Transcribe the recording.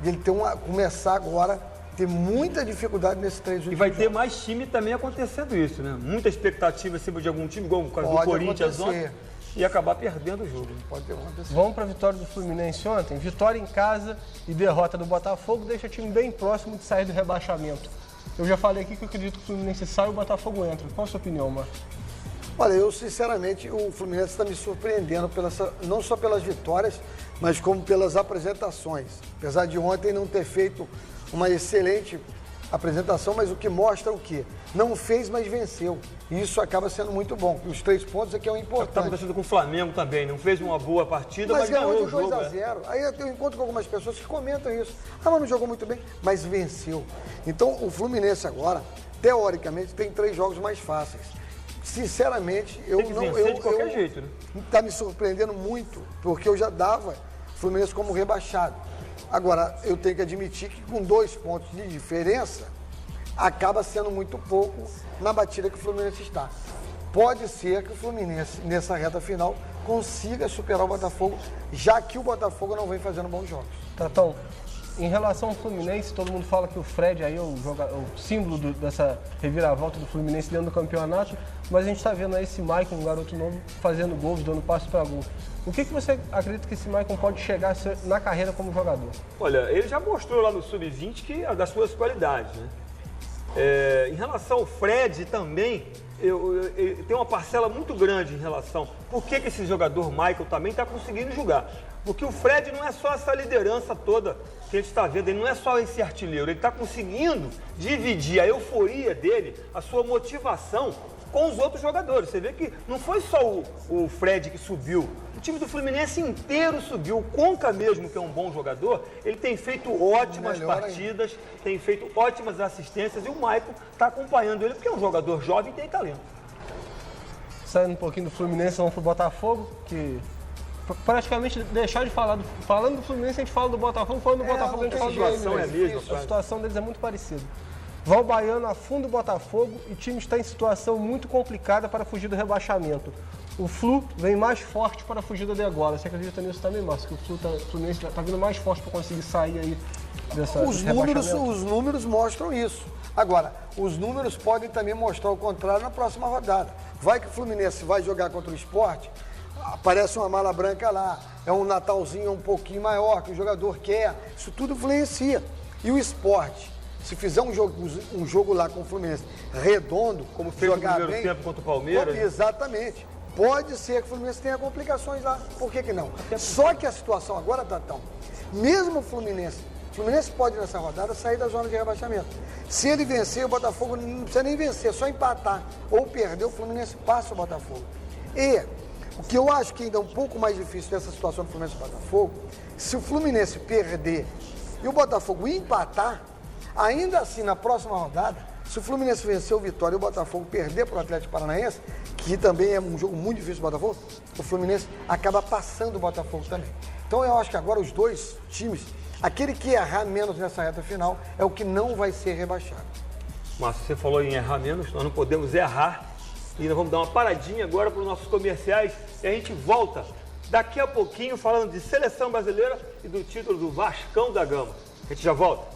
de ele começar agora a ter muita dificuldade nesses 3 últimos E vai ter jogos. mais time também acontecendo isso, né? Muita expectativa em cima de algum time, igual o caso do Corinthians ontem, e acabar perdendo o jogo. Pode acontecer. Vamos para a vitória do Fluminense ontem. Vitória em casa e derrota do Botafogo deixa o time bem próximo de sair do rebaixamento. Eu já falei aqui que eu acredito que o Fluminense sai e o Botafogo entra. Qual a sua opinião, Marcos? Olha, eu sinceramente, o Fluminense está me surpreendendo, não só pelas vitórias, mas como pelas apresentações. Apesar de ontem não ter feito uma excelente apresentação, mas o que mostra o quê? Não fez, mas venceu. E isso acaba sendo muito bom. Os 3 pontos aqui é o importante. Está acontecendo com o Flamengo também, não fez uma boa partida, mas ganhou ganhou de o jogo. 2-0. Aí eu encontro com algumas pessoas que comentam isso. Ah, mas não jogou muito bem, mas venceu. Então, o Fluminense agora, teoricamente, tem 3 jogos mais fáceis. Sinceramente, eu tem que vencer de qualquer jeito, né? Está me surpreendendo muito, porque eu já dava o Fluminense como rebaixado. Agora, eu tenho que admitir que com 2 pontos de diferença, acaba sendo muito pouco na batida que o Fluminense está. Pode ser que o Fluminense, nessa reta final, consiga superar o Botafogo, já que o Botafogo não vem fazendo bons jogos. Tatão, em relação ao Fluminense, todo mundo fala que o Fred aí é o símbolo dessa reviravolta do Fluminense dentro do campeonato, mas a gente está vendo aí esse Maicon, um garoto novo, fazendo gols, dando passo para gol. O que você acredita que esse Maicon pode chegar a ser na carreira como jogador? Olha, ele já mostrou lá no Sub-20 que das suas qualidades, né? Em relação ao Fred também, tem uma parcela muito grande em relação... Por que esse jogador Michael também está conseguindo jogar? Porque o Fred não é só essa liderança toda que a gente está vendo, ele não é só esse artilheiro, ele está conseguindo dividir a euforia dele, a sua motivação com os outros jogadores. Você vê que não foi só o Fred que subiu, o time do Fluminense inteiro subiu. O Conca mesmo, que é um bom jogador, ele tem feito ótimas partidas, tem feito ótimas assistências e o Maicon está acompanhando ele, porque é um jogador jovem e tem talento. Saindo um pouquinho do Fluminense, vamos pro Botafogo, que praticamente deixar de falar falando do Fluminense, a gente fala do Botafogo, falando do Botafogo, a gente fala do Fluminense. A situação deles é muito parecida. Val Baiano afunda o Botafogo e o time está em situação muito complicada para fugir do rebaixamento. O Flu vem mais forte para fugir da degola. Você acredita nisso também, Márcio? Que o Fluminense está vindo mais forte para conseguir sair aí desse rebaixamento? Os números mostram isso. Agora, os números podem também mostrar o contrário na próxima rodada. Vai que o Fluminense vai jogar contra o Sport, aparece uma mala branca lá, é um Natalzinho um pouquinho maior, que o jogador quer. Isso tudo influencia. E o Sport, se fizer um jogo lá com o Fluminense redondo, como fez no primeiro tempo contra o Palmeiras. Exatamente. Pode ser que o Fluminense tenha complicações lá. Por que não? Só que a situação agora, Tatão, mesmo o Fluminense pode nessa rodada sair da zona de rebaixamento. Se ele vencer, o Botafogo não precisa nem vencer, só empatar ou perder, o Fluminense passa o Botafogo. E o que eu acho que ainda é um pouco mais difícil nessa situação do Fluminense e Botafogo, se o Fluminense perder e o Botafogo empatar, ainda assim na próxima rodada, se o Fluminense vencer o Vitória e o Botafogo perder para o Atlético Paranaense, que também é um jogo muito difícil do Botafogo, o Fluminense acaba passando o Botafogo também. Então eu acho que agora os dois times, aquele que errar menos nessa reta final é o que não vai ser rebaixado. Márcio, você falou em errar menos, nós não podemos errar. E nós vamos dar uma paradinha agora para os nossos comerciais e a gente volta daqui a pouquinho falando de seleção brasileira e do título do Vascão da Gama. A gente já volta.